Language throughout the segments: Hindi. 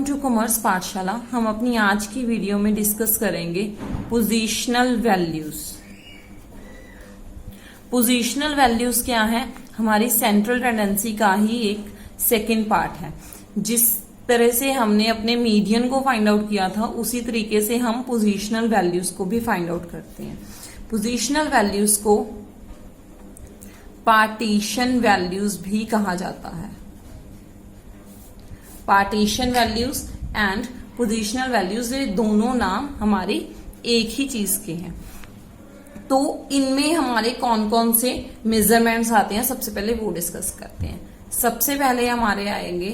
टू कॉमर्स पाठशाला। हम अपनी आज की वीडियो में डिस्कस करेंगे पोजीशनल वैल्यूज। पोजीशनल वैल्यूज क्या है? हमारी सेंट्रल टेंडेंसी का ही एक सेकंड पार्ट है। जिस तरह से हमने अपने मीडियन को फाइंड आउट किया था, उसी तरीके से हम पोजीशनल वैल्यूज को भी फाइंड आउट करते हैं। पोजीशनल वैल्यूज को पार्टीशन वैल्यूज भी कहा जाता है। Partition values and positional values, ये दोनों नाम हमारे एक ही चीज के हैं। तो इनमें हमारे कौन कौन से मेजरमेंट्स आते हैं, सबसे पहले वो डिस्कस करते हैं। सबसे पहले हमारे आएंगे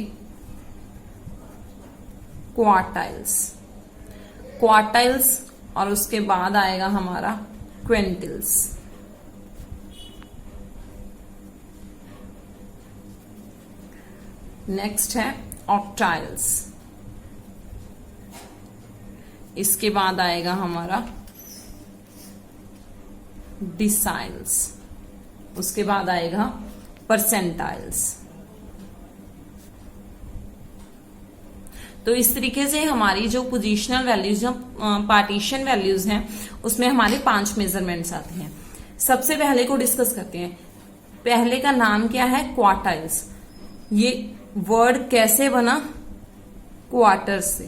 क्वार्टाइल्स। क्वार्टाइल्स और उसके बाद आएगा हमारा क्विंटल्स। नेक्स्ट है ऑक्टाइल्स। इसके बाद आएगा हमारा डिसाइल्स। उसके बाद आएगा परसेंटाइल्स। तो इस तरीके से हमारी जो पोजीशनल वैल्यूज, जो पार्टीशन वैल्यूज हैं, उसमें हमारे 5 मेजरमेंट्स आते हैं। सबसे पहले को डिस्कस करते हैं। पहले का नाम क्या है? क्वार्टाइल्स। ये वर्ड कैसे बना? क्वार्टर से।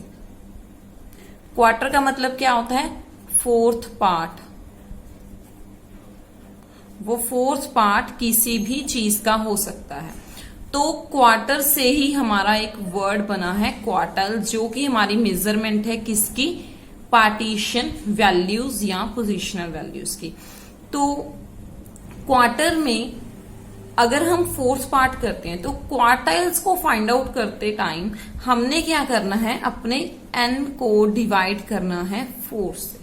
क्वार्टर का मतलब क्या होता है? Fourth part. वो फोर्थ पार्ट किसी भी चीज का हो सकता है। तो क्वार्टर से ही हमारा एक वर्ड बना है क्वार्टाइल, जो कि हमारी मेजरमेंट है किसकी? पार्टीशन वैल्यूज या पोजीशनल वैल्यूज की। तो क्वार्टर में अगर हम फोर्थ पार्ट करते हैं, तो क्वार्टाइल्स को फाइंड आउट करते टाइम हमने क्या करना है? अपने n को डिवाइड करना है 4 से।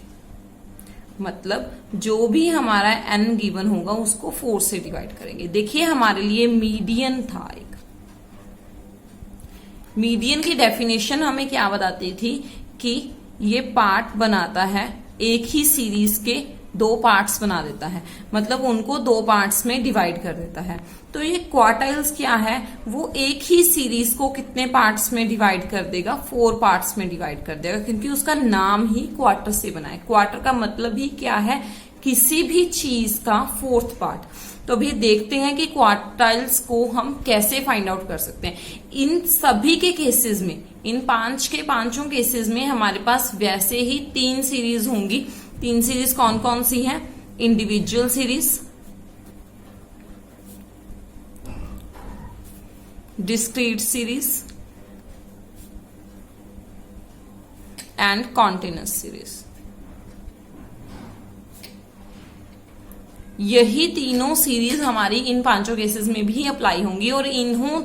मतलब जो भी हमारा n गिवन होगा उसको 4 से डिवाइड करेंगे। देखिए, हमारे लिए मीडियन था एक। मीडियन की डेफिनेशन हमें क्या बताती थी? कि ये पार्ट बनाता है, एक ही सीरीज के 2 पार्ट्स बना देता है, मतलब उनको 2 पार्ट्स में डिवाइड कर देता है। तो ये क्वार्टाइल्स क्या है? वो एक ही सीरीज को कितने पार्ट्स में डिवाइड कर देगा? 4 पार्ट्स में डिवाइड कर देगा, क्योंकि उसका नाम ही क्वार्टर से बना है। क्वार्टर का मतलब ही क्या है? किसी भी चीज का फोर्थ पार्ट। तो अभी देखते हैं कि क्वार्टाइल्स को हम कैसे फाइंड आउट कर सकते हैं। इन सभी के केसेस में, इन 5 के 5 केसेस में हमारे पास वैसे ही 3 सीरीज होंगी। 3 सीरीज कौन कौन सी हैं? Individual series, discrete series and continuous series. यही तीनों सीरीज हमारी इन 5 केसेस में भी अप्लाई होंगी, और इन्हों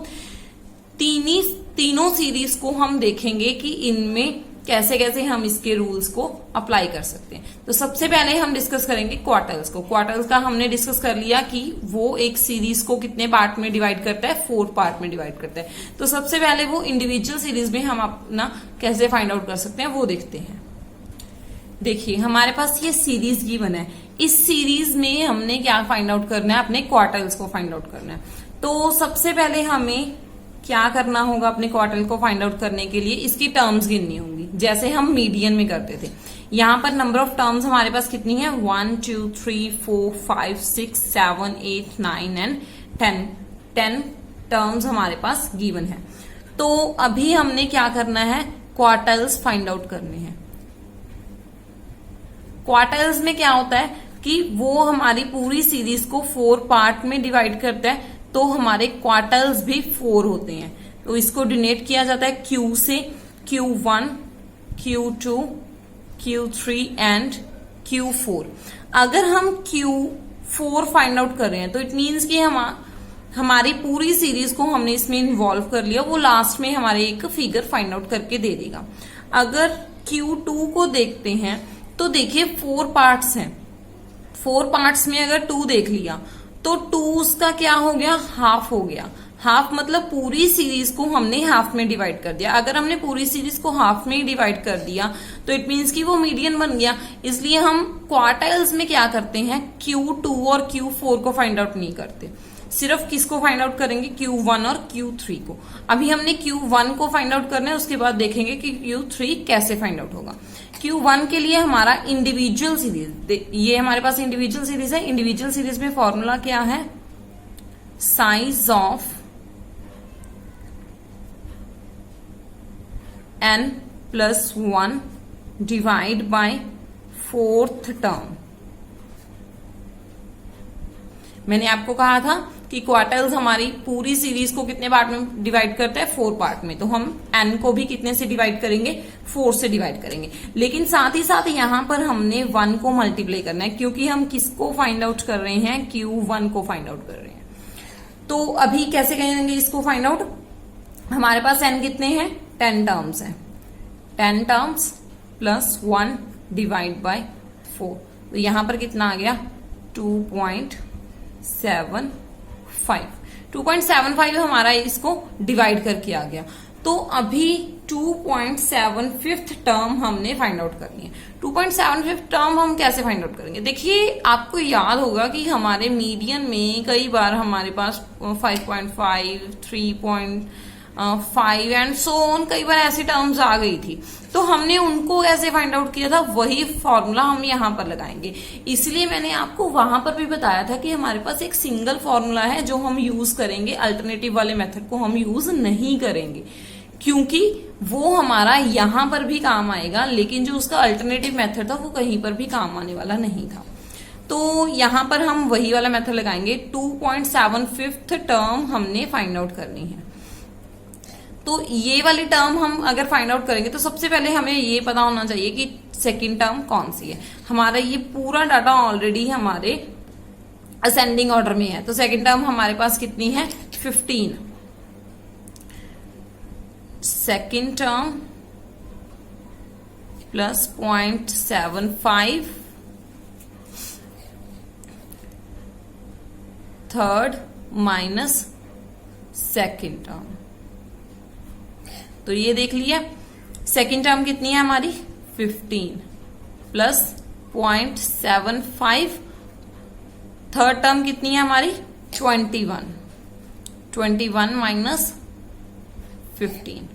तीनों सीरीज को हम देखेंगे कि इनमें कैसे कैसे हम इसके रूल्स को अप्लाई कर सकते हैं। तो सबसे पहले हम डिस्कस करेंगे क्वार्टाइल्स को। क्वार्टाइल्स का हमने डिस्कस कर लिया कि वो एक सीरीज को कितने पार्ट में डिवाइड करता है? 4 पार्ट में डिवाइड करता है। तो सबसे पहले वो इंडिविजुअल सीरीज में हम अपना कैसे फाइंड आउट कर सकते हैं वो देखते हैं। देखिए, हमारे पास ये सीरीज गिवन है। इस सीरीज में हमने क्या फाइंड आउट करना है? अपने क्वार्टाइल्स को फाइंड आउट करना है। तो सबसे पहले हमें क्या करना होगा? अपने क्वार्टाइल को फाइंड आउट करने के लिए इसकी टर्म्स गिननी होंगी, जैसे हम मीडियन में करते थे। यहां पर नंबर ऑफ टर्म्स हमारे पास कितनी है? 1 2 3 4 5 6 7 8 9 एंड 10। 10 टर्म्स हमारे पास गिवन है। तो अभी हमने क्या करना है? क्वार्टाइल्स फाइंड आउट करने हैं। क्वार्टाइल्स में क्या होता है कि वो हमारी पूरी सीरीज को 4 पार्ट में डिवाइड करता है, तो हमारे क्वार्टाइल्स भी 4 होते हैं। तो इसको डिनोट किया जाता है Q से। Q1, Q2, Q3 and Q4। अगर हम Q4 फाइंड आउट कर रहे हैं, तो इट मीन्स कि हमारी पूरी सीरीज को हमने इसमें इन्वॉल्व कर लिया। वो लास्ट में हमारे एक फिगर फाइंड आउट करके दे देगा। अगर Q2 को देखते हैं, तो देखिए 4 पार्ट्स हैं। 4 पार्ट्स में अगर 2 देख लिया, तो 2 उसका क्या हो गया? हाफ हो गया। हाफ मतलब पूरी सीरीज को हमने हाफ में डिवाइड कर दिया। अगर हमने पूरी सीरीज को हाफ में डिवाइड कर दिया, तो इट मीन्स कि वो मीडियन बन गया। इसलिए हम क्वार्टाइल्स में क्या करते हैं? Q2 और Q4 को फाइंड आउट नहीं करते। सिर्फ किसको फाइंड आउट करेंगे, Q1 और Q3 को। अभी हमने Q1 को फाइंड आउट करना है, उसके बाद देखेंगे कि Q3 कैसे फाइंड आउट होगा। Q1 के लिए हमारा इंडिविजुअल सीरीज, ये हमारे पास इंडिविजुअल सीरीज है। इंडिविजुअल सीरीज में फॉर्मूला क्या है, size of n+1 divide by 4th term. मैंने आपको कहा था कि क्वार्टल्स हमारी पूरी सीरीज को कितने पार्ट में डिवाइड करते हैं, 4 पार्ट में। तो हम n को भी कितने से डिवाइड करेंगे, 4 से डिवाइड करेंगे। लेकिन साथ ही साथ यहां पर हमने 1 को मल्टीप्लाई करना है, क्योंकि हम किसको फाइंड आउट कर रहे हैं, Q1 को फाइंड आउट कर रहे हैं। तो अभी कैसे करेंगे इसको फाइंड आउट, हमारे पास n कितने हैं, 10 टर्म्स हैं। 10 टर्म्स प्लस 1 डिवाइड बाय 4, तो यहां पर कितना आ गया, 2.75 हमारा इसको डिवाइड करके आ गया। तो अभी 2.75 टर्म हमने फाइंड आउट करनी है। 2.75 टर्म हम कैसे फाइंड आउट करेंगे, देखिए आपको याद होगा कि हमारे मीडियन में कई बार हमारे पास 5.5, 3.5 एंड सो ऑन, कई बार ऐसी टर्म्स आ गई थी। तो हमने उनको कैसे फाइंड आउट किया था, वही फॉर्मूला हम यहां पर लगाएंगे। इसलिए मैंने आपको वहां पर भी बताया था कि हमारे पास एक सिंगल फॉर्मूला है जो हम यूज करेंगे, अल्टरनेटिव वाले मेथड को हम यूज नहीं करेंगे, क्योंकि वो हमारा यहां पर भी काम आएगा, लेकिन जो उसका अल्टरनेटिव मेथड था वो कहीं पर भी काम आने वाला नहीं था। तो यहां पर हम वही वाला मेथड लगाएंगे। 2.75 टर्म हमने फाइंड आउट करनी है। तो ये वाली टर्म हम अगर फाइंड आउट करेंगे तो सबसे पहले हमें ये पता होना चाहिए कि सेकंड टर्म कौन सी है। हमारा ये पूरा डाटा ऑलरेडी हमारे असेंडिंग ऑर्डर में है। तो सेकंड टर्म हमारे पास कितनी है, 15। Second term plus 0.75, third minus second term. तो ये देख लिया, सेकेंड टर्म कितनी है हमारी, 15 प्लस 0.75, थर्ड टर्म कितनी है हमारी, 21 माइनस 15,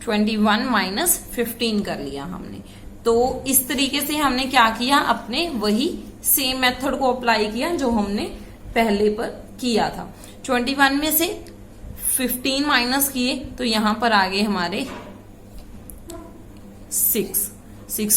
21 माइनस 15 कर लिया हमने। तो इस तरीके से हमने क्या किया, अपने वही सेम मेथड को अप्लाई किया जो हमने पहले पर किया था। 21 में से 15 माइनस किए तो यहां पर आ गए हमारे 6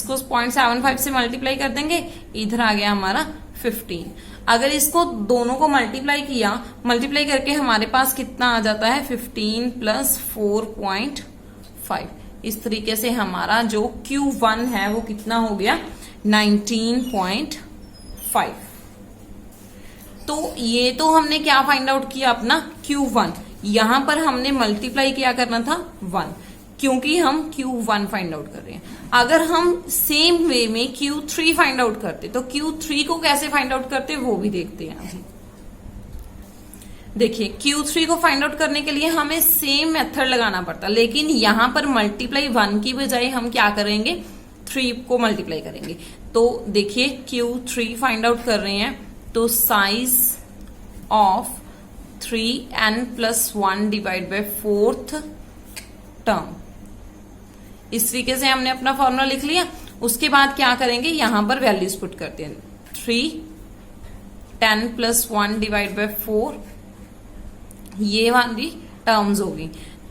को 0.75 से मल्टीप्लाई कर देंगे, इधर आ गया हमारा 15। अगर इसको दोनों को मल्टीप्लाई किया, मल्टीप्लाई करके हमारे पास कितना आ जाता है, 15 प्लस 4.5। इस तरीके से हमारा जो Q1 है वो कितना हो गया, 19.5। तो ये तो हमने क्या फाइंड आउट किया, अपना Q1। यहां पर हमने मल्टीप्लाई क्या करना था, 1, क्योंकि हम Q1 फाइंड आउट कर रहे हैं। अगर हम सेम वे में Q3 फाइंड आउट करते तो Q3 को कैसे फाइंड आउट करते वो भी देखते हैं अभी। देखिए Q3 को फाइंड आउट करने के लिए हमें सेम मेथड लगाना पड़ता, लेकिन यहां पर मल्टीप्लाई 1 की बजाय हम क्या करेंगे, 3 को मल्टीप्लाई करेंगे। तो देखिए Q3 फाइंड आउट कर रहे हैं, तो size of 3n+1 divide by 4th term. इस तरीके से हमने अपना फॉर्मूला लिख लिया। उसके बाद क्या करेंगे, यहां पर वैल्यूज पुट करते हैं। 3 10+1 डिवाइड बाय 4, ये वाली टर्म्स होगी।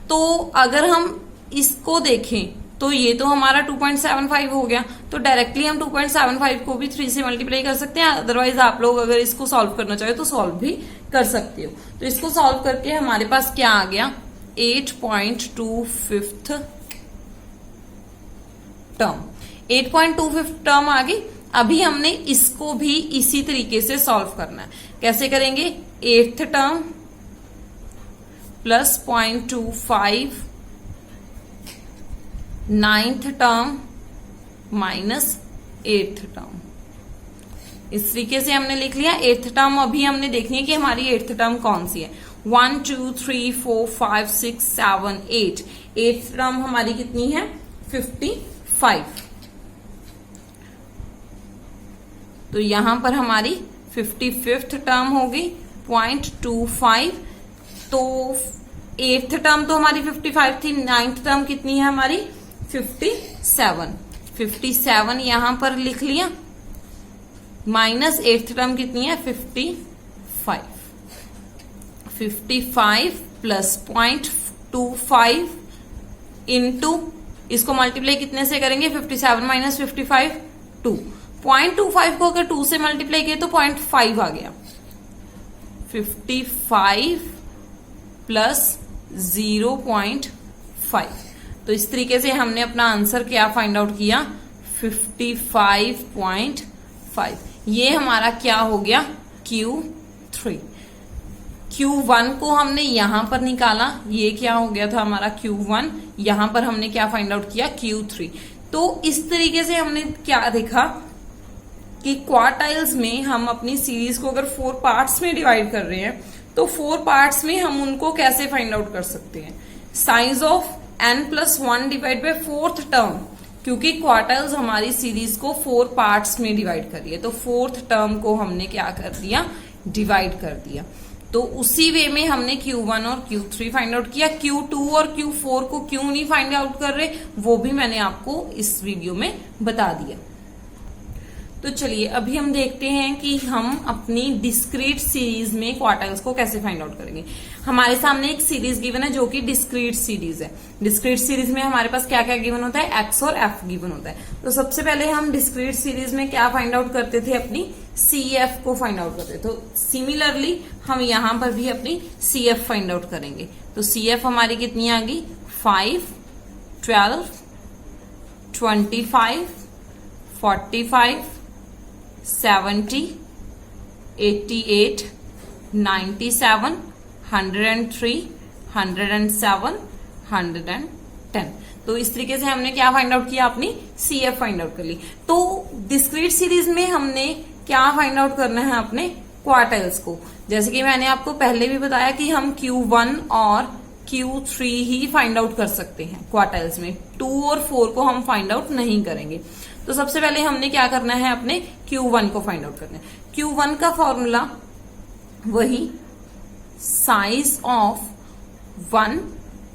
तो अगर हम इसको देखें तो ये तो हमारा 2.75 हो गया, तो डायरेक्टली हम 2.75 को भी 3 से मल्टीप्लाई कर सकते हैं। अदरवाइज आप लोग अगर इसको सॉल्व करना चाहे तो सॉल्व भी कर सकते हो। तो इसको सॉल्व करके हमारे पास क्या आ गया, 8.25 टर्म। 8.25 टर्म आ गई। अभी हमने इसको भी इसी तरीके से सॉल्व करना है। कैसे करेंगे, 8th term plus 0.25, 9th term minus 8th term. इस तरीके से हमने लिख लिया। 8th टर्म अभी हमने देखनी है कि हमारी 8th टर्म कौन सी है। 1 2 3 4 5 6 7 8। 8th टर्म हमारी कितनी है, 55। तो यहां पर हमारी 55th टर्म हो गई। 0.25। तो 8th टर्म तो हमारी 55 थी, 9th टर्म कितनी है हमारी 57। 57 यहां पर लिख लिया, माइनस 8th टर्म कितनी है 55। 55 प्लस 0.25 इंटू, इसको मल्टीप्लाई कितने से करेंगे 57 माइनस 55 2। 0.25 को अगर 2 से मल्टीप्लाई किए तो 0.5 आ गया। 55 प्लस 0.5। तो इस तरीके से हमने अपना आंसर क्या फाइंड आउट किया 55.5। ये हमारा क्या हो गया Q3। Q1 को हमने यहां पर निकाला, ये क्या हो गया था हमारा Q1। यहां पर हमने क्या फाइंड आउट किया Q3। तो इस तरीके से हमने क्या देखा कि क्वार्टाइल्स में हम अपनी सीरीज को अगर 4 पार्ट्स में डिवाइड कर रहे हैं तो 4 पार्ट्स में हम उनको कैसे फाइंड आउट कर सकते हैं। Size of n+1 divide by 4th term, क्योंकि क्वार्टाइल्स हमारी सीरीज को 4 पार्ट्स में डिवाइड कर रही है, तो 4th टर्म को हमने क्या कर दिया डिवाइड कर दिया। तो उसी वे में हमने Q1 और Q3 फाइंड आउट किया। Q2 और Q4 को क्यों नहीं फाइंड आउट कर रहे वो भी मैंने आपको इस वीडियो में बता दिया। तो चलिए अभी हम देखते हैं कि हम अपनी डिस्क्रीट सीरीज में क्वार्टाइल्स को कैसे फाइंड आउट करेंगे। हमारे सामने एक सीरीज गिवन है जो कि डिस्क्रीट सीरीज है। डिस्क्रीट सीरीज में हमारे पास क्या क्या गिवन होता है, एक्स और एफ गिवन होता है। तो सबसे पहले हम डिस्क्रीट सीरीज में क्या फाइंड आउट करते थे, अपनी CF को फाइंड आउट करते थे। तो सिमिलरली हम यहां पर भी अपनी CF फाइंड आउट करेंगे। तो CF हमारी कितनी आ गई 5, 12, 25, 45, 70, 88, 97, 103, 107, 110। तो इस तरीके से हमने क्या फाइंड आउट किया, अपनी CF फाइंड आउट कर ली। तो डिस्क्रीट सीरीज में हमने क्या फाइंड आउट करना है, अपने क्वार्टाइल्स को। जैसे कि मैंने आपको पहले भी बताया कि हम Q1 और Q3 ही फाइंड आउट कर सकते हैं क्वार्टाइल्स में, 2 और 4 को हम फाइंड आउट नहीं करेंगे। तो सबसे पहले हमने क्या करना है, अपने Q1 को फाइंड आउट करना है। Q1 का फॉर्मूला वही size of 1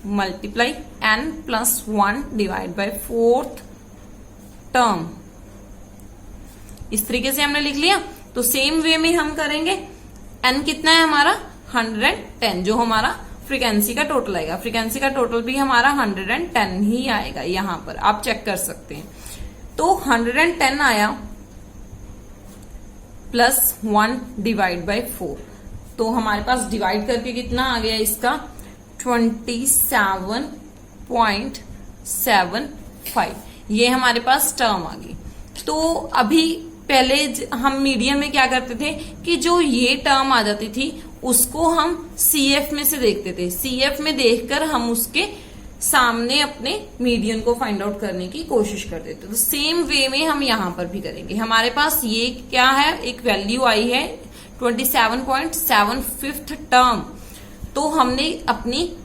multiply n+1 divide by 4th term. इस तरीके से हमने लिख लिया। तो सेम वे में हम करेंगे। n कितना है हमारा 110, जो हमारा फ्रीक्वेंसी का टोटल आएगा। फ्रीक्वेंसी का टोटल भी हमारा 110 ही आएगा, यहां पर आप चेक कर सकते हैं। तो 110 आया प्लस 1 डिवाइड बाय 4। तो हमारे पास डिवाइड करके कितना आ गया इसका 27.75। ये हमारे पास टर्म आ गई। तो अभी पहले हम मीडियन में क्या करते थे कि जो ये टर्म आ जाती थी उसको हम CF में से देखते थे। CF में देखकर हम उसके सामने अपने मीडियन को फाइंड आउट करने की कोशिश करते थे। तो सेम वे में हम यहां पर भी करेंगे। हमारे पास ये क्या है, एक वैल्यू आई है 27.75 टर्म। तो हमने अपनी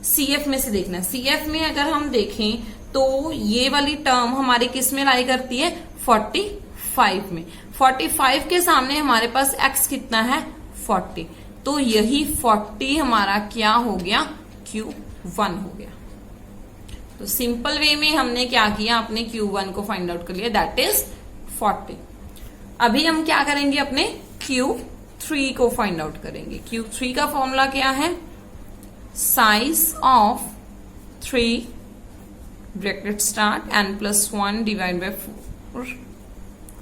CF में से देखना है। CF में अगर हम देखें तो ये वाली टर्म हमारी किस में लाई करती है 45 में। 45 के सामने हमारे पास x कितना है 40। तो यही 40 हमारा क्या हो गया Q1 हो गया। तो सिंपल वे में हमने क्या किया, अपने Q1 को फाइंड आउट कर लिया, दैट इज 40। अभी हम क्या करेंगे, अपने Q3 को फाइंड आउट करेंगे। Q3 का फॉर्मूला क्या है, size of 3 bracket start n+1 divide by 4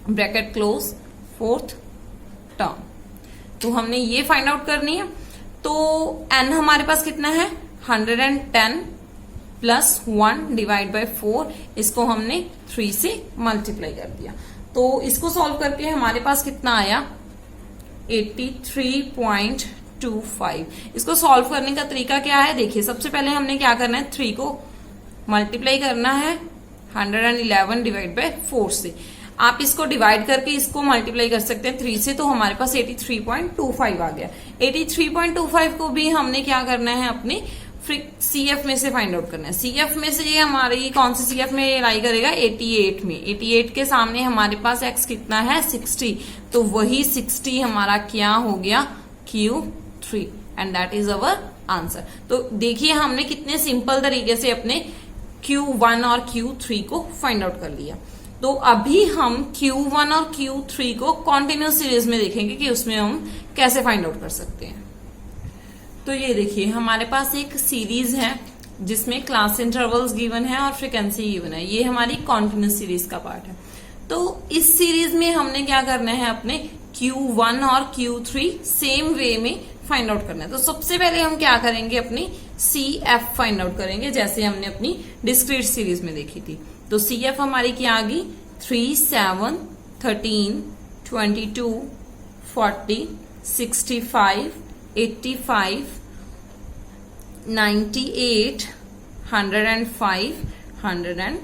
bracket close 4th term. तो हमने ये फाइंड आउट करनी है। तो n हमारे पास कितना है 110 प्लस 1 डिवाइड बाय 4। इसको हमने 3 से मल्टीप्लाई कर दिया। तो इसको सॉल्व करके हमारे पास कितना आया 83.25। इसको सॉल्व करने का तरीका क्या है, देखिए सबसे पहले हमने क्या करना है, 3 को मल्टीप्लाई करना है 111 डिवाइड बाय 4 से। आप इसको डिवाइड करके इसको मल्टीप्लाई कर सकते हैं 3 से, तो हमारे पास 83.25 आ गया। 83.25 को भी हमने क्या करना है, अपने CF में से फाइंड आउट करना है। CF में से ये हमारी कौन सी CF में लाई करेगा 88 में। 88 के सामने हमारे पास x कितना है 60। तो वही 60 हमारा क्या हो गया Q3 and that is our answer. तो देखिए हमने कितने सिंपल तरीके से अपने Q1 और Q3 को फाइंड आउट कर लिया। तो अभी हम Q1 और Q3 को कॉन्टिन्यूस सीरीज में देखेंगे कि उसमें हम कैसे फाइंड आउट कर सकते हैं। तो ये देखिए हमारे पास एक सीरीज है जिसमें क्लास इंटरवल्स गिवन है और फ्रीक्वेंसी गिवन है। ये हमारी कॉन्टिन्यूस सीरीज का पार्ट है। तो इस सीरीज में हमने क्या करना है, अपने Q1 और Q3 सेम वे में फाइंड आउट करना है। तो सबसे पहले हम क्या करेंगे, अपनी CF फाइंड आउट करेंगे, जैसे हमने अपनी डिस्क्रीट सीरीज में देखी थी। तो CF हमारी क्या आ गई, 3, 7, 13, 22, 40, 65, 85, 98, 105, 110।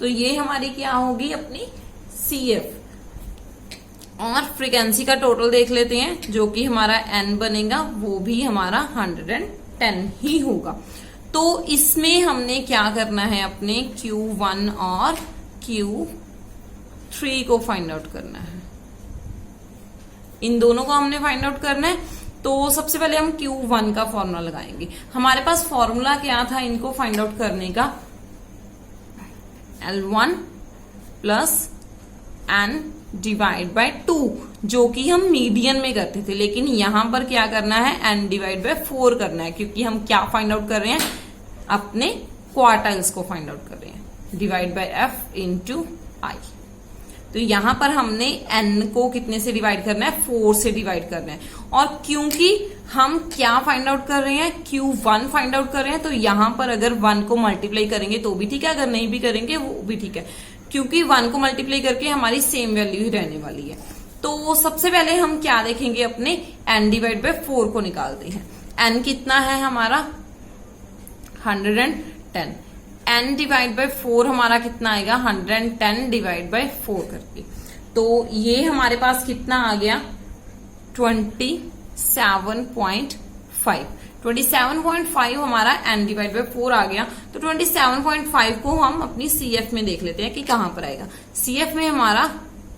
तो ये हमारी क्या होगी, अपनी CF। और फ्रीक्वेंसी का टोटल देख लेते हैं, जो कि हमारा N बनेगा, वो भी हमारा 110 ही होगा। तो इसमें हमने क्या करना है, अपने Q1 और Q3 को फाइंड आउट करना है। इन दोनों को हमने फाइंड आउट करना है। तो सबसे पहले हम Q1 का फॉर्मूला लगाएंगे। हमारे पास फॉर्मूला क्या था इनको फाइंड आउट करने का, L1 plus N divide by 2, जो कि हम मीडियन में करते थे, लेकिन यहां पर क्या करना है, N डिवाइड बाय 4 करना है, क्योंकि हम क्या फाइंड आउट कर रहे हैं, अपने क्वार्टाइल्स को फाइंड आउट कर रहे हैं। Divide by F into I। तो यहां पर हमने N को कितने से डिवाइड करना है, 4 से डिवाइड करना है। और क्योंकि हम क्या फाइंड आउट कर रहे हैं, Q1 फाइंड आउट कर रहे हैं, तो यहां पर अगर 1 को मल्टीप्लाई करेंगे तो भी ठीक है, अगर नहीं भी करेंगे वो भी ठीक है, क्योंकि 1 को मल्टीप्लाई करके हमारी सेम वैल्यू ही रहने वाली है। तो सबसे पहले हम क्या देखेंगे, अपने N डिवाइड बाय 4 को निकालते हैं। N कितना है हमारा, 110। N डिवाइड बाय 4 हमारा कितना आएगा, 110 डिवाइड बाय 4 करके। तो ये हमारे पास कितना आ गया, 27.5। 27.5 हमारा N डिवाइड बाय 4 आ गया। तो 27.5 को हम अपनी CF में देख लेते हैं कि कहां पर आएगा। CF में हमारा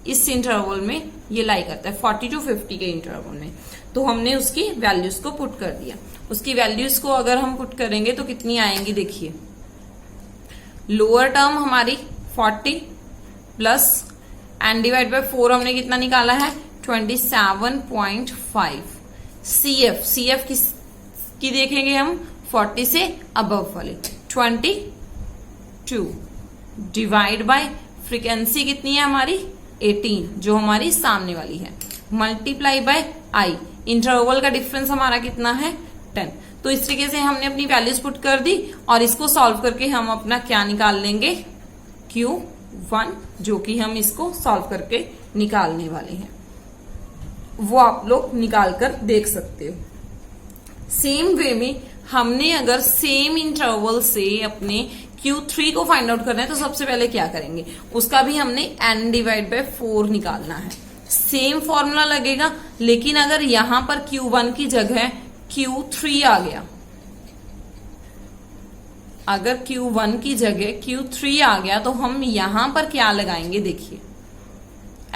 इस इंटरवल में ये लाई करता है 40 to 50 के इंटरवल में। तो हमने उसकी वैल्यूज को पुट कर दिया। उसकी वैल्यूज को अगर हम पुट करेंगे तो कितनी आएंगी, देखिए लोअर टर्म हमारी 40 प्लस N डिवाइड बाय 4 हमने कितना निकाला है, 27.5। CF किसकी देखेंगे हम, 40 से अबव वाले, 22 डिवाइड बाय फ्रीक्वेंसी कितनी है हमारी, 18, जो हमारी सामने वाली है, मल्टीप्लाई बाय I। इंटरवल का डिफरेंस हमारा कितना है, 10। तो इस तरीके से हमने अपनी वैल्यूज पुट कर दी और इसको सॉल्व करके हम अपना क्या निकाल लेंगे, Q1, जो कि हम इसको सॉल्व करके निकालने वाले हैं, वो आप लोग निकाल कर देख सकते हो। सेम वे में हमने अगर सेम इंटरवल से अपने Q3 को फाइंड आउट करना है तो सबसे पहले क्या करेंगे, उसका भी हमने N डिवाइड बाय 4 निकालना है। सेम फॉर्मूला लगेगा, लेकिन अगर यहां पर Q1 की जगह Q3 आ गया, अगर Q1 की जगह Q3 आ गया तो हम यहां पर क्या लगाएंगे, देखिए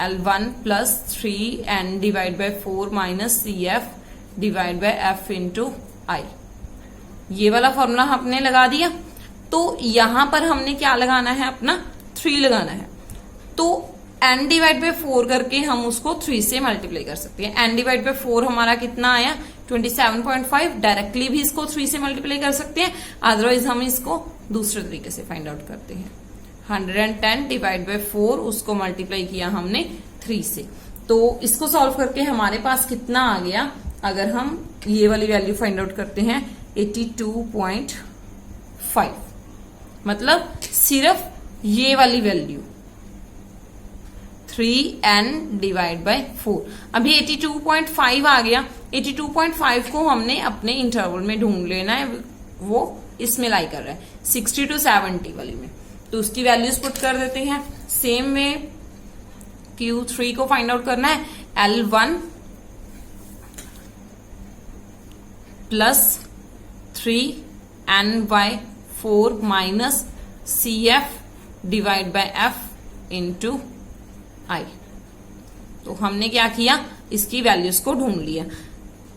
L1 plus 3N divide by 4 minus CF divide by F into I। ये वाला फॉर्मूला हमने लगा दिया। तो यहां पर हमने क्या लगाना है, अपना 3 लगाना है। तो N डिवाइड बाय 4 करके हम उसको 3 से मल्टीप्लाई कर सकते हैं। N डिवाइड बाय 4 हमारा कितना आया, 27.5। डायरेक्टली भी इसको 3 से मल्टीप्लाई कर सकते हैं, अदरवाइज हम इसको दूसरे तरीके से फाइंड आउट करते हैं। 110 डिवाइड बाय 4, उसको मल्टीप्लाई किया हमने 3 से। तो इसको सॉल्व करके हमारे पास कितना आ गया, अगर हम ये वाली वैल्यू फाइंड आउट करते हैं 82.5, मतलब सिर्फ ये वाली वैल्यू 3N डिवाइड बाय 4। अभी 82.5 आ गया। 82.5 को हमने अपने इंटरवल में ढूंढ लेना है, वो इसमें लाई कर रहा है 60 to 70 वाली में। तो उसकी वैल्यूज पुट कर देते हैं। सेम में Q3 को फाइंड आउट करना है, L1 plus 3N by 4 minus CF divide by F into I। तो हमने क्या किया, इसकी वैल्यूज को ढूंढ लिया।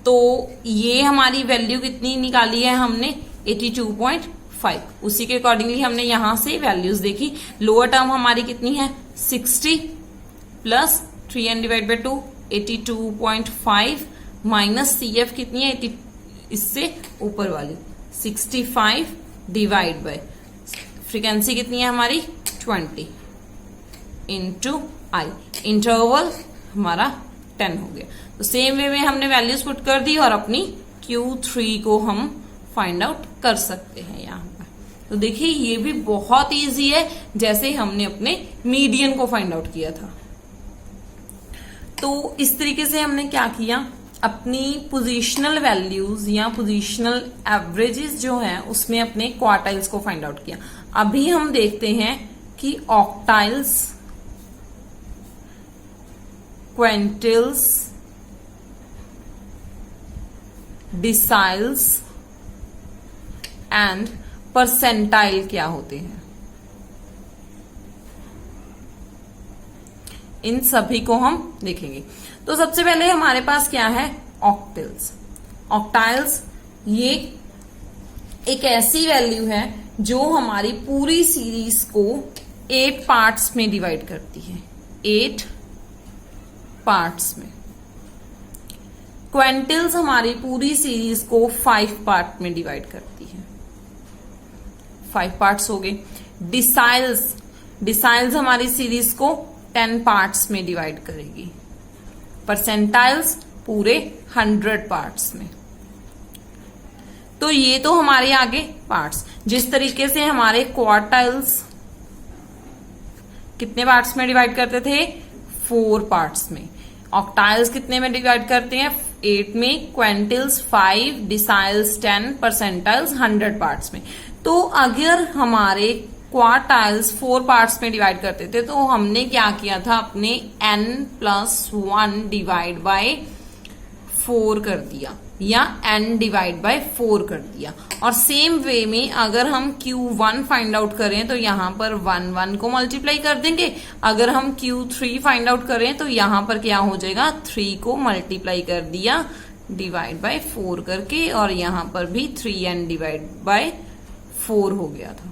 तो ये हमारी वैल्यू कितनी निकाली है हमने 82.5। उसी के अकॉर्डिंगली हमने यहां से वैल्यूज देखी। लोअर टर्म हमारी कितनी है 60 plus 3n divide by 2 82.5 minus CF कितनी है 80, इससे ऊपर वाली 65 डिवाइड बाय फ्रीक्वेंसी कितनी है हमारी 20 इंटू आई, इंटरवल हमारा 10 हो गया। तो सेम वे में हमने वैल्यूज पुट कर दी और अपनी Q3 को हम फाइंड आउट कर सकते हैं यहाँ पर। तो देखिए ये भी बहुत इजी है, जैसे हमने अपने मीडियन को फाइंड आउट किया था। तो इस तरीके से हमने क्या किया, अपनी पोजीशनल वैल्यूज या पोजीशनल एवरेजेस जो है उसमें अपने क्वार्टाइल्स को फाइंड आउट किया। अभी हम देखते हैं कि ऑक्टाइल्स, क्विंटिल्स, डिसाइल्स एंड परसेंटाइल क्या होते हैं। इन सभी को हम देखेंगे। तो सबसे पहले हमारे पास क्या है ऑक्टल्स। ऑक्टाइल्स ये एक ऐसी वैल्यू है जो हमारी पूरी सीरीज को 8 पार्ट्स में डिवाइड करती है, 8 पार्ट्स में। क्विंटिल्स हमारी पूरी सीरीज को 5 पार्ट में डिवाइड करती है, 5 पार्ट्स हो गए। डिसाइल्स हमारी सीरीज को 10 पार्ट्स में डिवाइड करेगी। परसेंटाइल्स पूरे 100 पार्ट्स में। तो ये तो हमारे आगे पार्ट्स। जिस तरीके से हमारे क्वार्टाइल्स कितने पार्ट्स में डिवाइड करते थे 4 पार्ट्स में, ऑक्टाइल्स कितने में डिवाइड करते हैं 8 में, क्विंटिल्स 5, डिसाइल्स 10, परसेंटाइल्स 100 पार्ट्स में। तो अगर हमारे क्वार्टाइल्स 4 पार्ट्स में डिवाइड करते थे तो हमने क्या किया था, अपने n+1 डिवाइड बाय 4 कर दिया या n डिवाइड बाय 4 कर दिया। और सेम वे में अगर हम Q1 फाइंड आउट करें तो यहां पर 1 को मल्टीप्लाई कर देंगे। अगर हम Q3 फाइंड आउट करें तो यहां पर क्या हो जाएगा 3 को मल्टीप्लाई कर दिया डिवाइड बाय 4 करके, और यहां पर भी 3n डिवाइड बाय 4 हो गया था।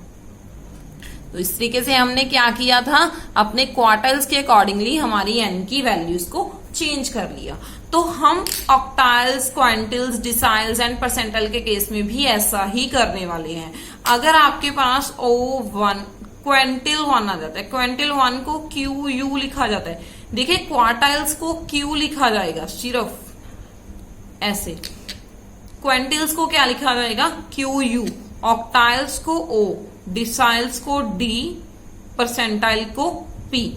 तो इस तरीके से हमने क्या किया था, अपने क्वार्टाइल्स के अकॉर्डिंगली हमारी n की वैल्यूज को चेंज कर लिया। तो हम ऑक्टाइल्स, क्विंटिल्स, डिसाइल्स एंड परसेंटाइल के केस में भी ऐसा ही करने वाले हैं। अगर आपके पास O1 क्विंटिल 1 आ जाता है, क्विंटिल 1 को QU लिखा जाता है। देखिए क्वार्टाइल्स को Q लिखा जाएगा सिर्फ ऐसे, क्विंटिल्स को क्या लिखा जाएगा QU, ऑक्टाइल्स को O, डिसाइल्स को D, परसेंटाइल को P।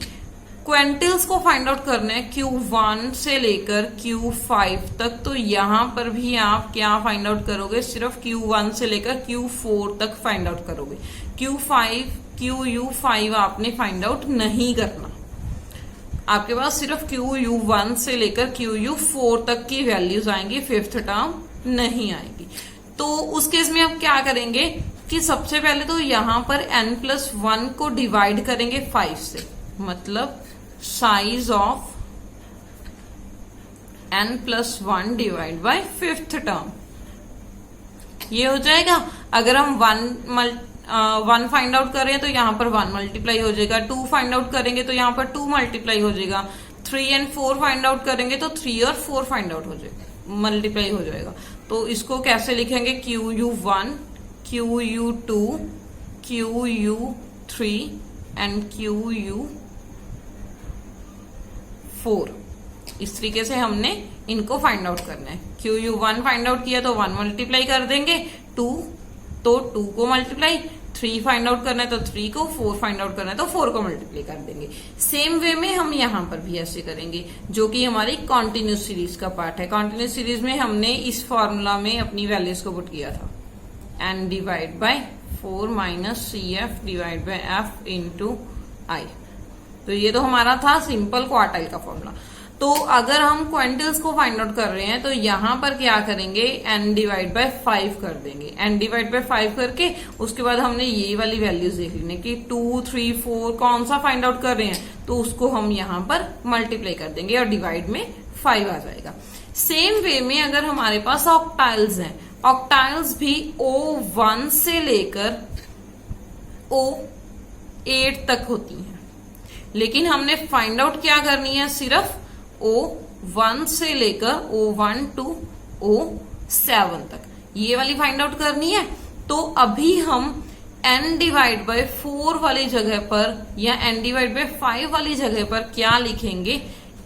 क्विंटिल्स को फाइंड आउट करना है Q1 से लेकर Q5 तक। तो यहां पर भी आप क्या फाइंड आउट करोगे, सिर्फ Q1 से लेकर Q4 तक फाइंड आउट करोगे। Q5 QU5 आपने फाइंड आउट नहीं करना। आपके पास सिर्फ QU1 से लेकर QU4 तक की वैल्यूज आएंगी, 5th टर्म नहीं आएगी। तो उस केस में आप क्या करेंगे कि सबसे पहले तो यहां पर n+1 को डिवाइड करेंगे 5 से, मतलब size of n+1 divide by 5th term ये हो जाएगा। अगर हम 1 फाइंड आउट करें तो यहां पर 1 मल्टीप्लाई हो जाएगा, 2 फाइंड आउट करेंगे तो यहां पर 2 मल्टीप्लाई हो जाएगा, 3 और 4 फाइंड आउट करेंगे तो 3 और 4 फाइंड आउट हो जाएगा, मल्टीप्लाई हो जाएगा। तो इसको कैसे लिखेंगे, QU1, QU2, QU3 and QU4। इस तरीके से हमने इनको फाइंड आउट करना है। QU1 फाइंड आउट किया तो 1 मल्टीप्लाई कर देंगे, 2 तो 2 को मल्टीप्लाई, 3 फाइंड आउट करना है तो 3 को, 4 फाइंड आउट करना है तो 4 को मल्टीप्लाई कर देंगे। सेम वे में हम यहां पर भी ऐसे करेंगे, जो कि हमारी कॉन्टिन्यूस सीरीज का पार्ट है। कॉन्टिन्यूस सीरीज में हमने इस फॉर्मूला में अपनी वैल्यूज को पुट किया था, n divide by 4 minus CF divide by F into I। तो ये तो हमारा था सिंपल क्वार्टाइल का फॉर्मूला। तो अगर हम क्विंटिल्स को फाइंड आउट कर रहे हैं तो यहां पर क्या करेंगे, n डिवाइड बाय 5 कर देंगे। n डिवाइड बाय 5 करके उसके बाद हमने ये वाली वैल्यूज देख लेने कि 2, 3, 4 कौन सा फाइंड आउट कर रहे हैं, तो उसको हम यहां पर मल्टीप्लाई कर देंगे और डिवाइड में 5 आ जाएगा। सेम वे में अगर हमारे पास ऑक्टाइल्स हैं, ऑक्टाइल्स भी O1 से लेकर O8 तक होती हैं, लेकिन हमने फाइंड आउट क्या करनी है, सिर्फ O1 से लेकर O1 टू O7 तक ये वाली फाइंड आउट करनी है। तो अभी हम n डिवाइड बाय 4 वाली जगह पर या n डिवाइड बाय 5 वाली जगह पर क्या लिखेंगे,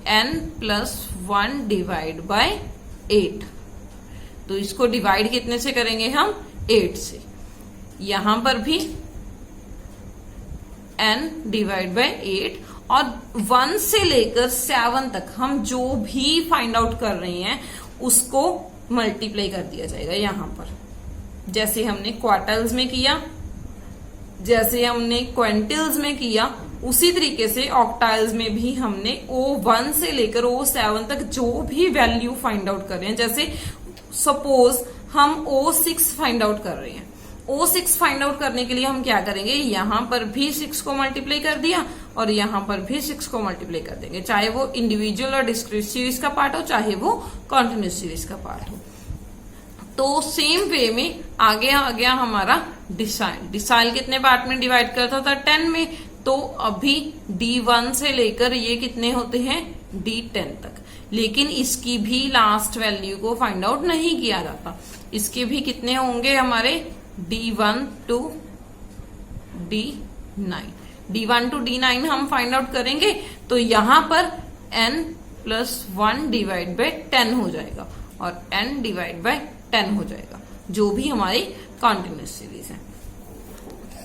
n+1 डिवाइड बाय 8। तो इसको डिवाइड कितने से करेंगे हम, 8 से। यहां पर भी n डिवाइड बाय 8 और 1 से लेकर 7 तक हम जो भी फाइंड आउट कर रहे हैं उसको मल्टीप्लाई कर दिया जाएगा। यहां पर जैसे हमने क्वार्टल्स में किया, जैसे हमने क्विंटल्स में किया, उसी तरीके से ऑक्टाइल्स में भी हमने O1 से लेकर O7 तक जो भी वैल्यू फाइंड आउट कर रहे हैं, जैसे सपोज हम O6 फाइंड आउट कर रहे हैं, O6 फाइंड आउट करने के लिए हम क्या करेंगे, यहां पर भी 6 को मल्टीप्लाई कर दिया और यहां पर भी 6 को मल्टीप्लाई कर देंगे, चाहे वो इंडिविजुअल और डिस्क्रीट सीरीज का पार्ट हो, चाहे वो कॉन्टिन्यूस सीरीज का पार्ट हो। तो सेम वे में आगे आ गया हमारा डिसाइल। डिसाइल कितने पार्ट में डिवाइड करता था, 10 में। तो अभी D1 से लेकर ये कितने होते हैं, D10 तक, लेकिन इसकी भी लास्ट वैल्यू को फाइंड आउट नहीं किया जाता। इसके भी कितने होंगे हमारे, D1 to D9। D1 to D9 हम फाइंड आउट करेंगे तो यहां पर n+1 डिवाइड बाय 10 हो जाएगा और n डिवाइड बाय 10 हो जाएगा, जो भी हमारी कॉन्टिन्यूस सीरीज है।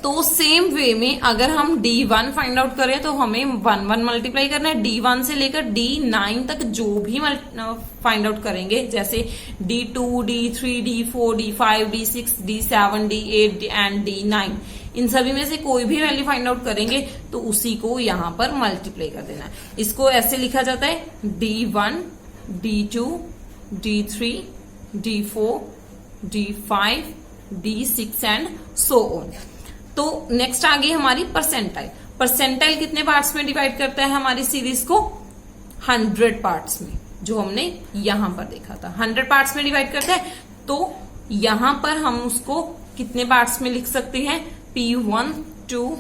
तो सेम वे में अगर हम D1 फाइंड आउट करें तो हमें 1 मल्टीप्लाई करना है। D1 से लेकर D9 तक जो भी फाइंड आउट करेंगे, जैसे D2, D3, D4, D5, D6, D7, D8 and D9, इन सभी में से कोई भी वैल्यू फाइंड आउट करेंगे तो उसी को यहां पर मल्टीप्लाई कर देना है। इसको ऐसे लिखा जाता है D1, D2, D3, D4, D5, D6 and so on. तो नेक्स्ट आ गई हमारी परसेंटाइल। परसेंटाइल कितने पार्ट्स में डिवाइड करता है हमारी सीरीज को, 100 पार्ट्स में, जो हमने यहां पर देखा था 100 पार्ट्स में डिवाइड करता है। तो यहां पर हम उसको कितने पार्ट्स में लिख सकते हैं, P1 टू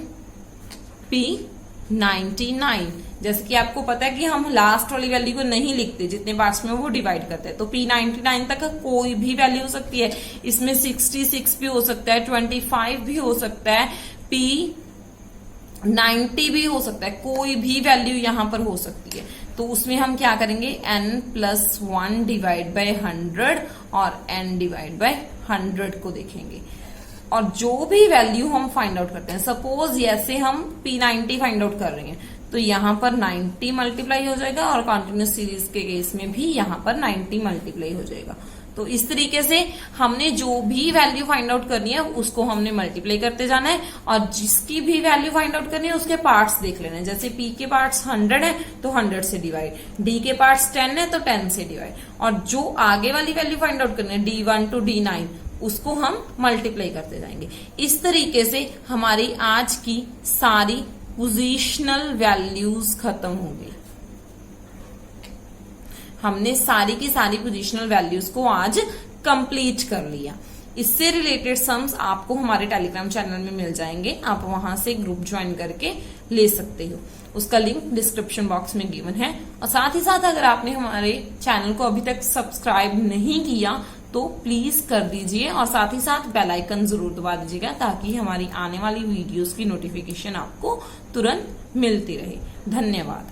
P99। जैसे कि आपको पता है कि हम लास्ट वाली वैल्यू को नहीं लिखते, जितने पार्ट्स में वो डिवाइड करते हैं। तो P99 तक कोई भी वैल्यू हो सकती है, इसमें 66 भी हो सकता है, 25 भी हो सकता है, P90 भी हो सकता है, कोई भी वैल्यू यहां पर हो सकती है। तो उसमें हम क्या करेंगे, n+1 डिवाइड बाय 100 और n डिवाइड बाय 100 को देखेंगे और जो भी वैल्यू हम फाइंड आउट करते हैं, सपोज ऐसे हम P90 फाइंड आउट कर रहे हैं तो यहां पर 90 मल्टीप्लाई हो जाएगा और कॉन्टिन्यूस सीरीज के केस में भी यहां पर 90 मल्टीप्लाई हो जाएगा। तो इस तरीके से हमने जो भी वैल्यू फाइंड आउट करनी है उसको हमने मल्टीप्लाई करते जाना है और जिसकी भी वैल्यू फाइंड आउट करनी है उसके पार्ट्स देख लेना है। जैसे P के पार्ट्स 100 है तो 100 से डिवाइड, D के पार्ट्स 10 है तो 10 से डिवाइड, और जो आगे वाली वैल्यू फाइंड आउट करनी है D1 टू D9 उसको हम मल्टीप्लाई करते जाएंगे। इस तरीके से हमारी आज की सारी पोजीशनल वैल्यूज खत्म हो गई। हमने सारी की सारी पोजीशनल वैल्यूज को आज कंप्लीट कर लिया। इससे रिलेटेड सम्स आपको हमारे टेलीग्राम चैनल में मिल जाएंगे, आप वहां से ग्रुप ज्वाइन करके ले सकते हो। उसका लिंक डिस्क्रिप्शन बॉक्स में गिवन है। और साथ ही साथ अगर आपने हमारे चैनल को अभी तक सब्सक्राइब नहीं किया तो प्लीज कर दीजिए और साथ ही साथ बेल आइकन जरूर दबा दीजिएगा ताकि हमारी आने वाली वीडियोस की नोटिफिकेशन आपको तुरंत मिलती रहे। धन्यवाद।